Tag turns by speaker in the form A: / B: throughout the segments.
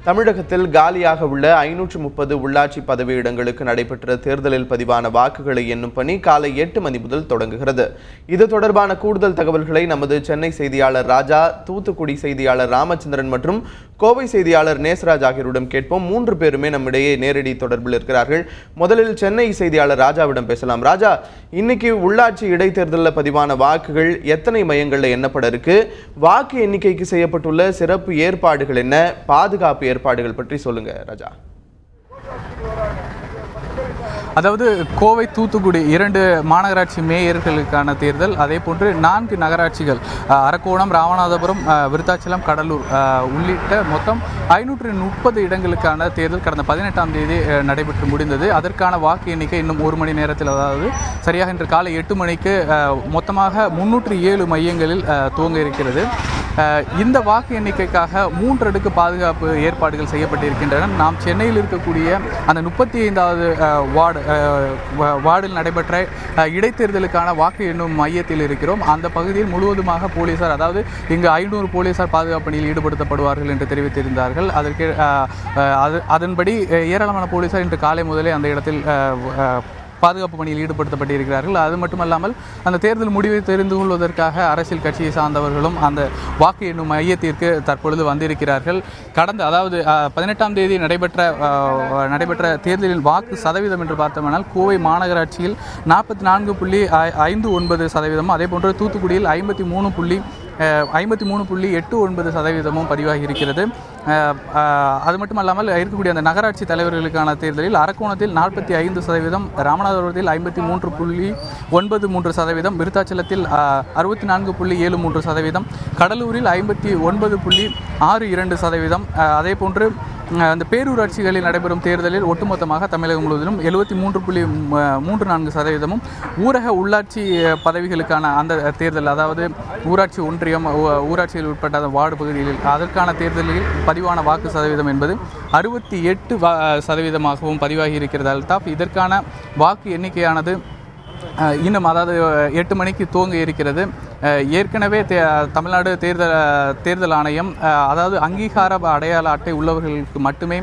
A: தமிழகத்தில் காலியாக உள்ள 530 உள்ளாட்சி பதவியிடங்களுக்கு நடைபெற்ற தேர்தலில் பதிவான வாக்குகளை எண்ணும் பணி காலை 8 மணி முதல் தொடங்குகிறது. இது தொடர்பான கூடுதல் தகவல்களை நமது சென்னை செய்தியாளர் ராஜா, தூத்துக்குடி செய்தியாளர் ராமச்சந்திரன் மற்றும் கோவை செய்தியாளர் நேசராஜ் ஆகியோரிடம் கேட்போம். 3 பேருமே நம்மிடையே நேரடி தொடர்பில் இருக்கிறார்கள். முதலில் சென்னை செய்தியாளர் ராஜாவிடம் பேசலாம். ராஜா, இன்னைக்கு உள்ளாட்சி இடைத்தேர்தலில் பதிவான வாக்குகள் எத்தனை மையங்களில் எண்ணப்பட இருக்கு? வாக்கு எண்ணிக்கைக்கு செய்யப்பட்டுள்ள சிறப்பு ஏற்பாடுகள் என்ன? பாதுகாப்பு ஏற்பாடுகள் பற்றி சொல்லுங்க ராஜா.
B: அதாவது கோவை, தூத்துக்குடி 2 மாநகராட்சி மேயர்களுக்கான தேர்தல், அதே போன்று 4 நகராட்சிகள் அரக்கோணம், ராமநாதபுரம், விருத்தாச்சலம், கடலூர் உள்ளிட்ட மொத்தம் 530 இடங்களுக்கான தேர்தல் கடந்த 18ஆம் தேதி நடைபெற்று முடிந்தது. அதற்கான வாக்கு எண்ணிக்கை இன்னும் 1 மணி நேரத்தில், அதாவது சரியாக இன்று காலை 8 மணிக்கு மொத்தமாக 307 மையங்களில் துவங்க இருக்கிறது. இந்த வாக்கு எண்ணிக்கைக்காக 3 அடுக்கு பாதுகாப்பு ஏற்பாடுகள் செய்யப்பட்டிருக்கின்றன. நாம் சென்னையில் இருக்கக்கூடிய அந்த 35வது வார்டில் நடைபெற்ற இடைத்தேர்தலுக்கான வாக்கு எண்ணும் மையத்தில் இருக்கிறோம். அந்த பகுதியில் முழுவதுமாக போலீசார், அதாவது இங்கு 500 போலீசார் பாதுகாப்பு பணியில் ஈடுபடுத்தப்படுவார்கள் என்று தெரிவித்திருந்தார்கள். அதன்படி ஏராளமான போலீசார் இன்று காலை முதலே அந்த இடத்தில் பாதுகாப்பு பணியில் ஈடுபடுத்தப்பட்டிருக்கிறார்கள். அது மட்டுமல்லாமல் அந்த தேர்தல் முடிவை தெரிந்து கொள்வதற்காக அரசியல் கட்சியை சார்ந்தவர்களும் அந்த வாக்கு எண்ணும் மையத்திற்கு தற்பொழுது வந்திருக்கிறார்கள். அதாவது 18ஆம் தேதி நடைபெற்ற தேர்தலில் வாக்கு சதவீதம் என்று பார்த்தோம்னால் கோவை மாநகராட்சியில் 44.59%, அதே போன்று தூத்துக்குடியில் 53.89% பதிவாகி இருக்கிறது. அது மட்டுமல்லாமல் இருக்கக்கூடிய அந்த நகராட்சி தலைவர்களுக்கான தேர்தலில் அரக்கோணத்தில் 45%, ராமநாதபுரத்தில் 53.93%, விருத்தாச்சலத்தில் 64.73%, கடலூரில் 59.62%, அதே போன்று அந்த பேரூராட்சிகளில் நடைபெறும் தேர்தலில் ஒட்டுமொத்தமாக தமிழகம் முழுவதிலும் 73.34%, ஊரக உள்ளாட்சி பதவிகளுக்கான அந்த தேர்தல், அதாவது ஊராட்சி ஒன்றியம், ஊராட்சியில் உட்பட்ட வார்டு பகுதிகளில் அதற்கான தேர்தலில் பதிவான வாக்கு சதவீதம் என்பது 68% பதிவாகி இருக்கிறது. அல்தாப் இதற்கான வாக்கு எண்ணிக்கையானது இன்னும், அதாவது 8 மணிக்கு துவங்க இருக்கிறது. ஏற்கனவே தமிழ்நாடு தேர்தல் ஆணையம், அதாவது அங்கீகார அடையாள அட்டை உள்ளவர்களுக்கு மட்டுமே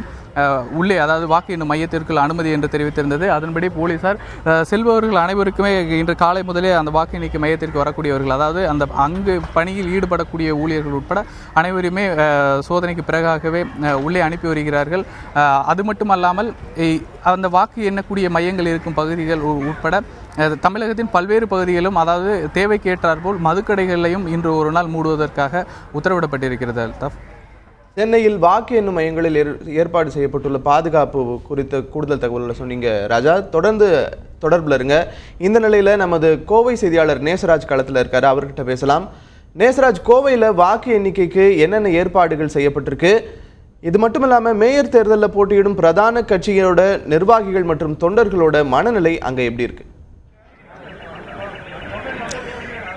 B: உள்ளே, அதாவது வாக்கு எண்ணும் மையத்திற்குள் அனுமதி என்று தெரிவித்திருந்தது. அதன்படி போலீசார் செல்பவர்கள் அனைவருக்குமே இன்று காலை முதலே அந்த வாக்கு எண்ணிக்கை மையத்திற்கு வரக்கூடியவர்கள், அதாவது அந்த அங்கு பணியில் ஈடுபடக்கூடிய ஊழியர்கள் உட்பட அனைவருமே சோதனைக்கு பிறகாகவே உள்ளே அனுப்பி வருகிறார்கள். அது மட்டுமல்லாமல் அந்த வாக்கு எண்ணக்கூடிய மையங்கள் இருக்கும் பகுதிகள் உட்பட தமிழகத்தின் பல்வேறு பகுதிகளிலும், அதாவது தேவைக்கு ஏற்றாற்போல் மதுக்கடைகளையும் இன்று ஒரு நாள் மூடுவதற்காக உத்தரவிடப்பட்டிருக்கிறது. அல்தாஃப்,
A: சென்னையில் வாக்கு எண்ணும் மையங்களில் ஏற்பாடு செய்யப்பட்டுள்ள பாதுகாப்பு குறித்த கூடுதல் தகவல்களை சொன்னீங்க ராஜா. தொடர்ந்து தொடர்பில் இருங்க. இந்த நிலையில் நமது கோவை செய்தியாளர் நேசராஜ் களத்தில் இருக்காரு, அவர்கிட்ட பேசலாம். நேசராஜ், கோவையில் வாக்கு எண்ணிக்கைக்கு என்னென்ன ஏற்பாடுகள் செய்யப்பட்டிருக்கு? இது மட்டும் இல்லாமல் மேயர் தேர்தலில் போட்டியிடும் பிரதான கட்சியோட நிர்வாகிகள் மற்றும் தொண்டர்களோட மனநிலை அங்கே எப்படி இருக்கு?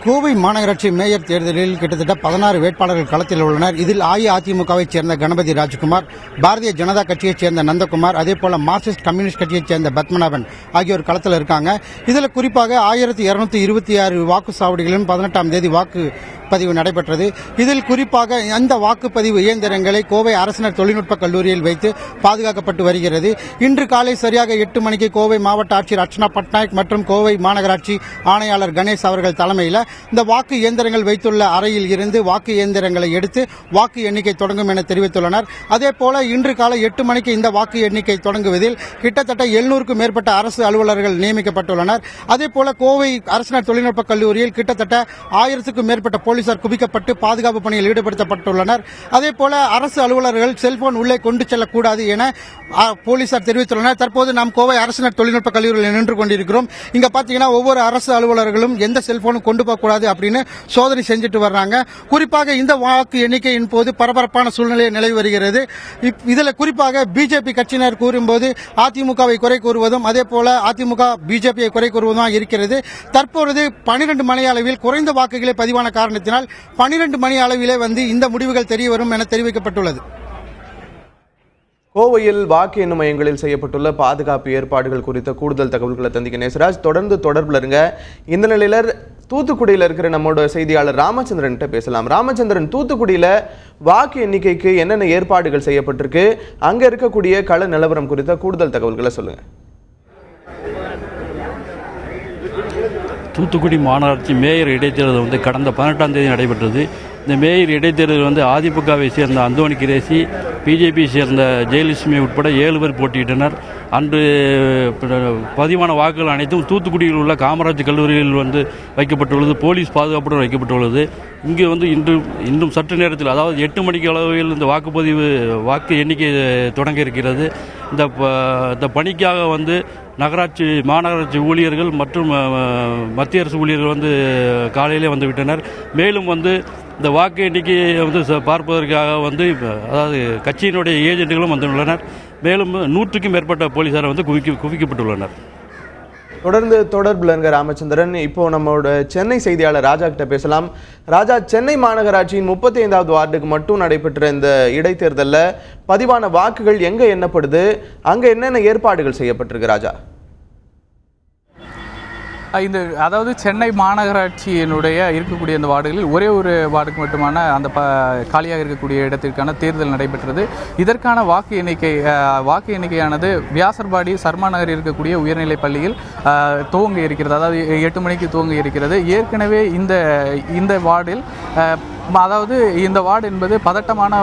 C: கோவை மாநகராட்சி மேயர் தேர்தலில் கிட்டத்தட்ட 16 வேட்பாளர்கள் களத்தில் உள்ளனர். இதில் அஇஅதிமுகவைச் சேர்ந்த கணபதி ராஜ்குமார், பாரதிய ஜனதா கட்சியைச் சேர்ந்த நந்தகுமார், அதே போல மார்க்சிஸ்ட் கம்யூனிஸ்ட் கட்சியைச் சேர்ந்த பத்மநாபன் ஆகியோர் களத்தில் இருக்காங்க. இதில் குறிப்பாக 1226 வாக்குச்சாவடிகளிலும் 18ஆம் தேதி வாக்குப்பதிவு நடைபெற்றது. இதில் குறிப்பாக அந்த வாக்குப்பதிவு இயந்திரங்களை கோவை அரசினர் தொழில்நுட்ப கல்லூரியில் வைத்து பாதுகாக்கப்பட்டு வருகிறது. இன்று காலை சரியாக 8 மணிக்கு கோவை மாவட்ட ஆட்சியர் அர்ச்சனா பட்நாயக் மற்றும் கோவை மாநகராட்சி ஆணையாளர் கணேஷ் அவர்கள் தலைமையில் இந்த வாக்கு இயந்திரங்கள் வைத்துள்ள அறையில் இருந்து வாக்கு இயந்திரங்களை எடுத்து வாக்கு எண்ணிக்கை தொடங்கும் என தெரிவித்துள்ளனர். அதே போல இன்று காலை 8 மணிக்கு இந்த வாக்கு எண்ணிக்கை தொடங்குவதில் கிட்டத்தட்ட 700க்கும் மேற்பட்ட அரசு அலுவலர்கள் நியமிக்கப்பட்டுள்ளனர். அதே போல கோவை அரசினர் தொழில்நுட்ப கல்லூரியில் கிட்டத்தட்ட 1000க்கும் மேற்பட்ட போலீசார் குவிக்கப்பட்டு பாதுகாப்பு பணியில் ஈடுபடுத்தப்பட்டுள்ளனர். அதே போல அரசு அலுவலர்கள் செல்போன் உள்ளே கொண்டு செல்லக்கூடாது என போலீசார் தெரிவித்துள்ளனர். தற்போது நாம் கோவை அரசினர் தொழில்நுட்ப கல்லூரியில் நின்று கொண்டிருக்கிறோம். இங்க பாத்தீங்கன்னா ஒவ்வொரு அரசு அலுவலர்களும் எந்த செல்போனும் கொண்டு போகக்கூடாது அப்படின்னு சோதனை செஞ்சுட்டு வர்றாங்க. குறிப்பாக இந்த வாக்கு எண்ணிக்கையின் போது பரபரப்பான சூழ்நிலை நிலவி வருகிறது. இதுல குறிப்பாக பிஜேபி கட்சியினர் கூறும்போது அதிமுகவை குறை கூறுவதும், அதே போல அதிமுக பிஜேபியை குறை கூறுவதும் இருக்கிறது. தற்பொழுது 12 மணி அளவில் குறைந்த வாக்குகளை பதிவான காரணத்தினால் 12 மணி அளவிலே இந்த முடிவுகள் தெரிய வரும் என தெரிவிக்கப்பட்டுள்ளது.
A: கோவையில் வாக்கு எண்ணும் மையங்களில் செய்யப்பட்டுள்ள பாதுகாப்பு ஏற்பாடுகள் குறித்த கூடுதல் தகவல்களை தந்திக்க நேசராஜ். தொடர்ந்து தொடர்பில் இருங்க. இந்த நிலையில் தூத்துக்குடியில் இருக்கிற நம்மளோட செய்தியாளர் ராமச்சந்திரன் பேசலாம். ராமச்சந்திரன், தூத்துக்குடியில் வாக்கு எண்ணிக்கைக்கு என்னென்ன ஏற்பாடுகள் செய்யப்பட்டிருக்கு, அங்க இருக்கக்கூடிய கள நிலவரம் குறித்த கூடுதல் தகவல்களை சொல்லுங்க.
D: தூத்துக்குடி மாநகராட்சி மேயர் இடைத்தேர்தல் வந்து கடந்த 18ஆம் தேதி நடைபெற்றது. இந்த மேயர் இடைத்தேர்தல் வந்து அதிமுகவை சேர்ந்த அந்தோணி கிரேசி, பிஜேபி சேர்ந்த ஜெயலட்சுமி உட்பட 7 பேர் போட்டியிட்டனர். அன்று பதிவான வாக்குகள் அனைத்தும் தூத்துக்குடியில் உள்ள காமராஜ் கல்லூரியில் வந்து வைக்கப்பட்டுள்ளது. போலீஸ் பாதுகாப்புடன் வைக்கப்பட்டுள்ளது. இங்கே வந்து இன்னும் சற்று நேரத்தில், அதாவது 8 மணிக்கு அளவில் இந்த வாக்கு எண்ணிக்கை தொடங்க இருக்கிறது. இந்த பணிக்காக வந்து மாநகராட்சி ஊழியர்கள் மற்றும் மத்திய அரசு ஊழியர்கள் வந்து காலையிலே வந்து விட்டனர். மேலும் வந்து இந்த வாக்கு எண்ணிக்கையை வந்து பார்ப்பதற்காக வந்து அதாவது கட்சியினுடைய ஏஜென்ட்டுகளும் வந்துள்ளனர். மேலும் 100க்கும் மேற்பட்ட போலீசார் வந்து குவிக்கப்பட்டுள்ளனர்.
A: தொடர்ந்து தொடர்பில் இருக்க ராமச்சந்திரன், இப்போ நம்மளோட சென்னை செய்தியாளர் ராஜா கிட்ட பேசலாம். ராஜா, சென்னை மாநகராட்சியின் 35வது வார்டுக்கு மட்டும் நடைபெற்ற இந்த இடைத்தேர்தலில் பதிவான வாக்குகள் எங்க எண்ணப்படுது, அங்க என்னென்ன ஏற்பாடுகள் செய்யப்பட்டிருக்கு ராஜா?
B: அதாவது சென்னை மாநகராட்சியினுடைய இருக்கக்கூடிய இந்த வார்டுகளில் ஒரே ஒரு வார்டுக்கு மட்டுமான அந்த காலியாக இருக்கக்கூடிய இடத்திற்கான தேர்தல் நடைபெற்றது. இதற்கான வாக்கு எண்ணிக்கையானது வியாசர்பாடி சர்மா நகர் இருக்கக்கூடிய உயர்நிலைப் பள்ளியில் துவங்க இருக்கிறது. அதாவது 8 மணிக்கு துவங்க இருக்கிறது. ஏற்கனவே இந்த வார்டில் அதாவது இந்த வார்டு என்பது பதட்டமான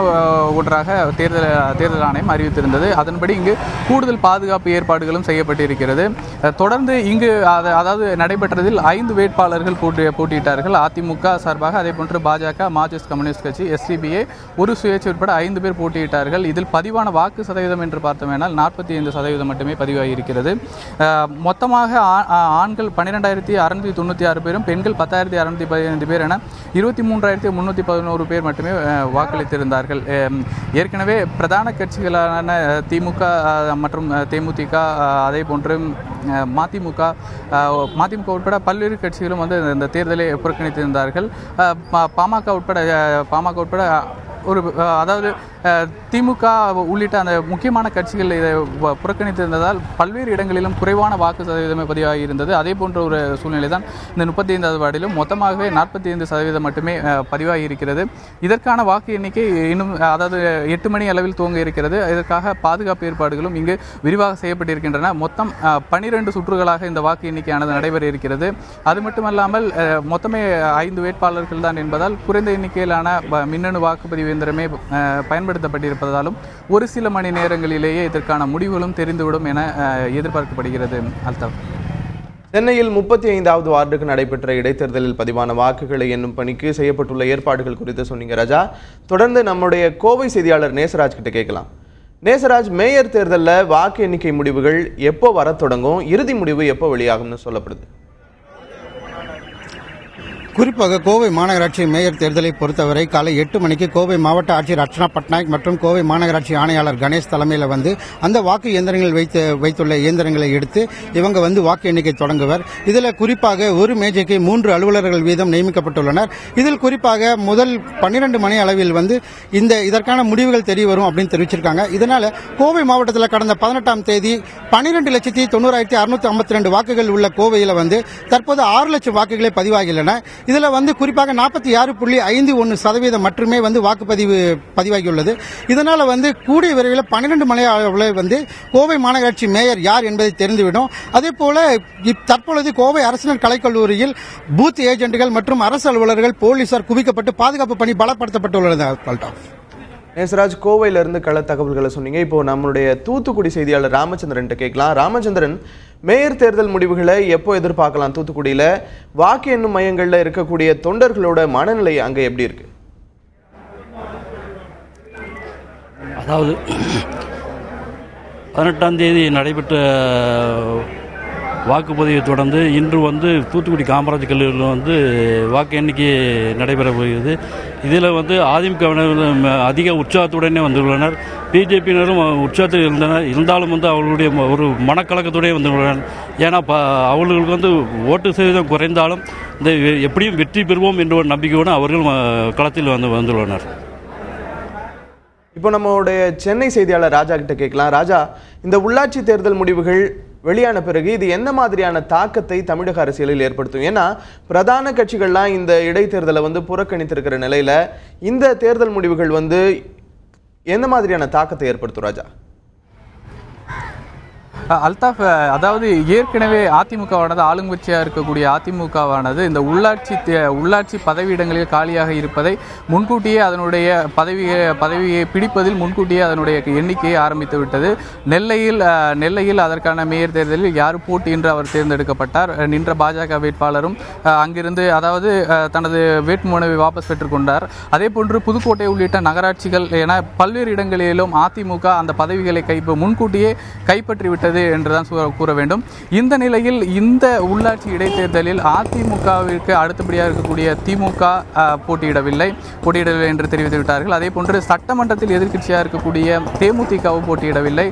B: ஒன்றாக தேர்தல் ஆணையம் அறிவித்திருந்தது. அதன்படி இங்கு கூடுதல் பாதுகாப்பு ஏற்பாடுகளும் செய்யப்பட்டிருக்கிறது. தொடர்ந்து இங்கு அதாவது நடைபெற்றதில் 5 வேட்பாளர்கள் போட்டியிட்டார்கள் அதிமுக சார்பாக. அதே போன்று பாஜக, மார்க்சிஸ்ட் கம்யூனிஸ்ட் கட்சி, SDPI, ஒரு சுயேட்சை உட்பட 5 பேர் போட்டியிட்டார்கள். இதில் பதிவான வாக்கு சதவீதம் என்று பார்த்தோமேனால் 45% மட்டுமே பதிவாகியிருக்கிறது. மொத்தமாக ஆண்கள் 12,696 பேரும், பெண்கள் 10,615 பேர் என 23,311 பேர் மட்டுமே வாக்களித்திருந்தார்கள். ஏற்கனவே பிரதான கட்சிகளான திமுக மற்றும் தேமுதிக, அதே போன்று மதிமுக உட்பட பல்வேறு கட்சிகளும் வந்து இந்த தேர்தலை புறக்கணித்திருந்தார்கள். பாமக உட்பட ஒரு அதாவது திமுக உள்ளிட்ட அந்த முக்கியமான கட்சிகள் இதை புறக்கணித்திருந்ததால் பல்வேறு இடங்களிலும் குறைவான வாக்கு சதவீதமே பதிவாகி இருந்தது. அதே போன்ற ஒரு சூழ்நிலை தான் இந்த 35வது வார்டிலும் மொத்தமாகவே 45% மட்டுமே பதிவாகி இருக்கிறது. இதற்கான வாக்கு எண்ணிக்கை இன்னும் அதாவது 8 மணி அளவில் துவங்க இருக்கிறது. இதற்காக பாதுகாப்பு ஏற்பாடுகளும் இங்கு விரிவாக செய்யப்பட்டிருக்கின்றன. மொத்தம் 12 சுற்றுகளாக இந்த வாக்கு எண்ணிக்கையானது நடைபெற இருக்கிறது. அது மட்டுமல்லாமல் மொத்தமே 5 வேட்பாளர்கள் தான் என்பதால் குறைந்த எண்ணிக்கையிலான மின்னணு வாக்குப்பதிவு இயந்திரமே பயன்படுத்தப்பட்டிருப்பதாலும் ஒரு சில மணி நேரங்களிலேயே இதற்கான முடிவுகளும் தெரிந்துவிடும் என எதிர்பார்க்கப்படுகிறது. அல்தாஃப்,
A: சென்னையில் 35வது வார்டுக்கு நடைபெற்ற இடைத்தேர்தலில் பதிவான வாக்குகளை எண்ணும் பணிக்கு செய்யப்பட்டுள்ள ஏற்பாடுகள் குறித்து சொன்னீங்க ராஜா. தொடர்ந்து நம்முடைய கோவை செய்தியாளர் நேசராஜ் கிட்ட கேட்கலாம். நேசராஜ், மேயர் தேர்தலில் வாக்கு எண்ணிக்கை முடிவுகள் எப்போ வர தொடங்கும், இறுதி முடிவு எப்போ வெளியாகும்னு சொல்லப்படுது?
C: குறிப்பாக கோவை மாநகராட்சி மேயர் தேர்தலை பொறுத்தவரை காலை 8 மணிக்கு கோவை மாவட்ட ஆட்சியர் அர்ச்சனா பட்நாயக் மற்றும் கோவை மாநகராட்சி ஆணையாளர் கணேஷ் தலைமையில் வந்து அந்த வாக்கு இயந்திரங்கள் வைத்துள்ள இயந்திரங்களை எடுத்து இவங்க வந்து வாக்கு எண்ணிக்கை தொடங்குவர். இதில் குறிப்பாக ஒரு மேஜைக்கு 3 அலுவலர்கள் வீதம் நியமிக்கப்பட்டுள்ளனர். இதில் குறிப்பாக முதல் 12 மணி அளவில் வந்து இதற்கான முடிவுகள் தெரிய வரும் அப்படின்னு தெரிவிச்சிருக்காங்க. இதனால கோவை மாவட்டத்தில் கடந்த 18ஆம் தேதி 12,90,652 வாக்குகள் உள்ள கோவையில் வந்து தற்போது 6 லட்சம் வாக்குகளே பதிவாகியுள்ளன. இதுல வந்து குறிப்பாக 46.51% மட்டுமே வந்து வாக்குப்பதிவு பதிவாகியுள்ளது. இதனால வந்து கூடிய விரைவில் 12 மணி அளவில் வந்து கோவை மாநகராட்சி மேயர் யார் என்பதை தெரிந்துவிடும். அதே போல தற்பொழுது கோவை அரசினர் கலைக்கல்லூரியில் பூத் ஏஜென்ட்டுகள் மற்றும் அரசு அலுவலர்கள், போலீசார் குவிக்கப்பட்டு பாதுகாப்பு பணி பலப்படுத்தப்பட்டுள்ளது.
A: நேசராஜ், கோவையிலிருந்து கள தகவல்களை சொன்னீங்க. இப்போ நம்மளுடைய தூத்துக்குடி செய்தியாளர் ராமச்சந்திரன் கேட்கலாம். ராமச்சந்திரன், மேயர் தேர்தல் முடிவுகளை எப்போ எதிர்பார்க்கலாம்? தூத்துக்குடியில் வாக்கு எண்ணும் மையங்களில் இருக்கக்கூடிய தொண்டர்களோட மனநிலை அங்கே எப்படி இருக்கு?
D: அதாவது 18ஆம் தேதி நடைபெற்ற வாக்குப்பதிவை தொடர்ந்து இன்று வந்து தூத்துக்குடி காமராஜ் கல்லூரியில் வந்து வாக்கு எண்ணிக்கை நடைபெற போகிறது. இதில் வந்து அதிமுகவினர் அதிக உற்சாகத்துடனே வந்துள்ளனர். பிஜேபியினரும் உற்சாகத்தில் இருந்தாலும் வந்து அவர்களுடைய ஒரு மனக்கலக்கத்துடைய வந்துள்ளனர். ஏன்னா அவர்களுக்கு வந்து ஓட்டு சதவீதம் குறைந்தாலும் இந்த எப்படியும் வெற்றி பெறுவோம் என்ற ஒரு நம்பிக்கையோடு அவர்கள் களத்தில் வந்துள்ளனர்.
A: இப்போ நம்மளுடைய சென்னை செய்தியாளர் ராஜா கிட்ட கேட்கலாம். ராஜா, இந்த உள்ளாட்சி தேர்தல் முடிவுகள் வெளியான பிறகு இது என்ன மாதிரியான தாக்கத்தை தமிழக அரசியலில் ஏற்படுத்தும்? ஏன்னா பிரதான கட்சிகள்லாம் இந்த இடைத்தேர்தலை புறக்கணித்திருக்கிற நிலையில இந்த தேர்தல் முடிவுகள் எந்த மாதிரியான தாக்கத்தை ஏற்படுத்தும் ராஜா?
B: அல்தாஃப், அதாவது ஏற்கனவே அதிமுகவானது ஆளுங்கட்சியாக இருக்கக்கூடிய அதிமுகவானது இந்த உள்ளாட்சி பதவியிடங்களில் காலியாக இருப்பதை முன்கூட்டியே அதனுடைய பதவியை பிடிப்பதில் முன்கூட்டியே அதனுடைய எண்ணிக்கையை ஆரம்பித்து விட்டது. நெல்லையில் அதற்கான மேயர் தேர்தலில் யார் போட்டி என்று அவர் தேர்ந்தெடுக்கப்பட்டார். நின்ற பாஜக வேட்பாளரும் அங்கிருந்து அதாவது தனது வேட்புமனுவை வாபஸ் பெற்றுக்கொண்டார். அதே போன்று புதுக்கோட்டை உள்ளிட்ட நகராட்சிகள் என பல்வேறு இடங்களிலும் அதிமுக அந்த பதவிகளை முன்கூட்டியே கைப்பற்றிவிட்டது என்றுதான் கூற வேண்டும். இந்த நிலையில் இந்த உள்ளாட்சி இடைத்தேர்தலில் அதிமுகவிற்கு அடுத்தபடியாக இருக்கக்கூடிய திமுக போட்டியிடவில்லை என்று தெரிவித்து விட்டார்கள். அதே போன்று சட்டமன்றத்தில் எதிர்க்கட்சியாக இருக்கக்கூடிய தேமுதிகவும் போட்டியிடவில்லை.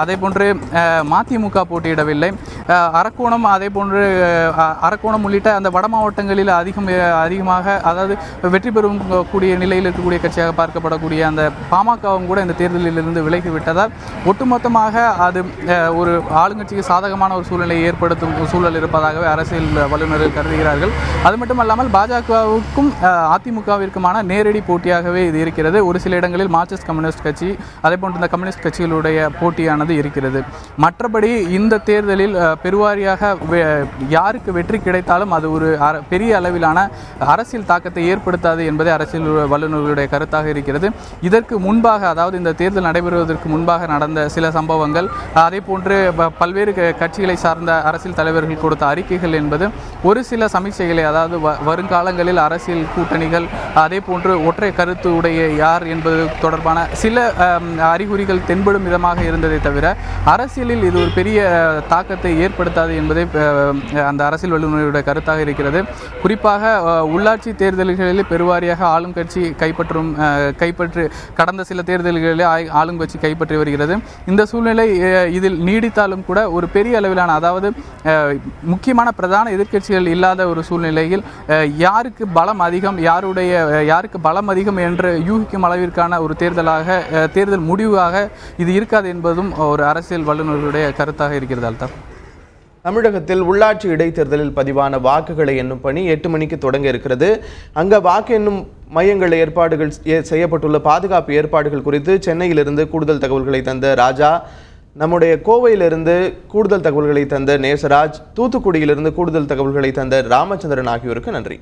B: அதே போன்று மதிமுக போட்டியிடவில்லை. அரக்கோணம் அதே போன்று அரக்கோணம் உள்ளிட்ட அந்த வட மாவட்டங்களில் அதிகமாக அதாவது வெற்றி பெறும் கூடிய நிலையில் இருக்கக்கூடிய கட்சியாக பார்க்கப்படக்கூடிய அந்த பாமகவும் கூட இந்த தேர்தலில் இருந்து விலகிவிட்டதால் ஒட்டுமொத்தமாக அது ஒரு ஆளுங்கட்சிக்கு சாதகமான ஒரு சூழ்நிலை ஏற்படுத்தும் சூழல் இருப்பதாகவே அரசியல் வல்லுநர்கள் கருதுகிறார்கள். அது மட்டுமல்லாமல் பாஜகவுக்கும் அதிமுகவிற்குமான நேரடி போட்டியாகவே இது இருக்கிறது. ஒரு சில இடங்களில் மார்க்சிஸ்ட் கம்யூனிஸ்ட் கட்சி அதே போன்று இந்த கம்யூனிஸ்ட் கட்சிகளுடைய போட்டியானது இருக்கிறது. மற்றபடி இந்த தேர்தலில் பெருவாரியாக யாருக்கு வெற்றி கிடைத்தாலும் அது ஒரு பெரிய அளவிலான அரசியல் தாக்கத்தை ஏற்படுத்தாது என்பதே அரசியல் வல்லுநர்களுடைய கருத்தாக இருக்கிறது. இதற்கு முன்பாக அதாவது இந்த தேர்தல் நடைபெறுவதற்கு முன்பாக நடந்த சில சம்பவங்கள் அதே போன்று பல்வேறு கட்சிகளை சார்ந்த அரசியல் தலைவர்கள் கொடுத்த அறிக்கைகள் என்பது ஒரு சில சமீட்சைகளை அதாவது வருங்காலங்களில் அரசியல் கூட்டணிகள் அதே போன்று ஒற்றை கருத்து உடைய யார் என்பது தொடர்பான சில அறிகுறிகள் தென்படும் விதமாக இருந்ததை தவிர அரசியலில் இது ஒரு பெரிய தாக்கத்தை ஏற்படுத்தாது என்பதே அந்த அரசியல் வல்லுநர்களுடைய கருத்தாக இருக்கிறது. குறிப்பாக உள்ளாட்சி தேர்தல்களில் பெருவாரியாக ஆளும் கட்சி கைப்பற்றி கடந்த சில தேர்தல்களில் ஆளும் கட்சி கைப்பற்றி வருகிறது. இந்த சூழ்நிலை இதில் நீடித்தாலும் கூட ஒரு பெரிய அளவிலான அதாவது முக்கியமான பிரதான எதிர்க்கட்சிகள் இல்லாத ஒரு சூழ்நிலையில் யாருக்கு பலம் அதிகம் என்று யூகிக்கும் அளவிற்கான ஒரு தேர்தல் முடிவாக இது இருக்காது என்பதும் ஒரு அரசியல் வல்லுநர்களுடைய கருத்தாக இருக்கிறது. அல்தாஃப்,
A: தமிழகத்தில் உள்ளாட்சி இடைத்தேர்தலில் பதிவான வாக்குகளை எண்ணும் பணி 8 மணிக்கு தொடங்க இருக்கிறது. அங்க வாக்கு எண்ணும் மையங்கள் ஏற்பாடுகள் செய்யப்பட்டுள்ள பாதுகாப்பு ஏற்பாடுகள் குறித்து சென்னையிலிருந்து கூடுதல் தகவல்களை தந்த ராஜா, நம்முடைய கோவையிலிருந்து கூடுதல் தகவல்களை தந்த நேசராஜ், தூத்துக்குடியிலிருந்து கூடுதல் தகவல்களை தந்த ராமச்சந்திரன் ஆகியோருக்கு நன்றி.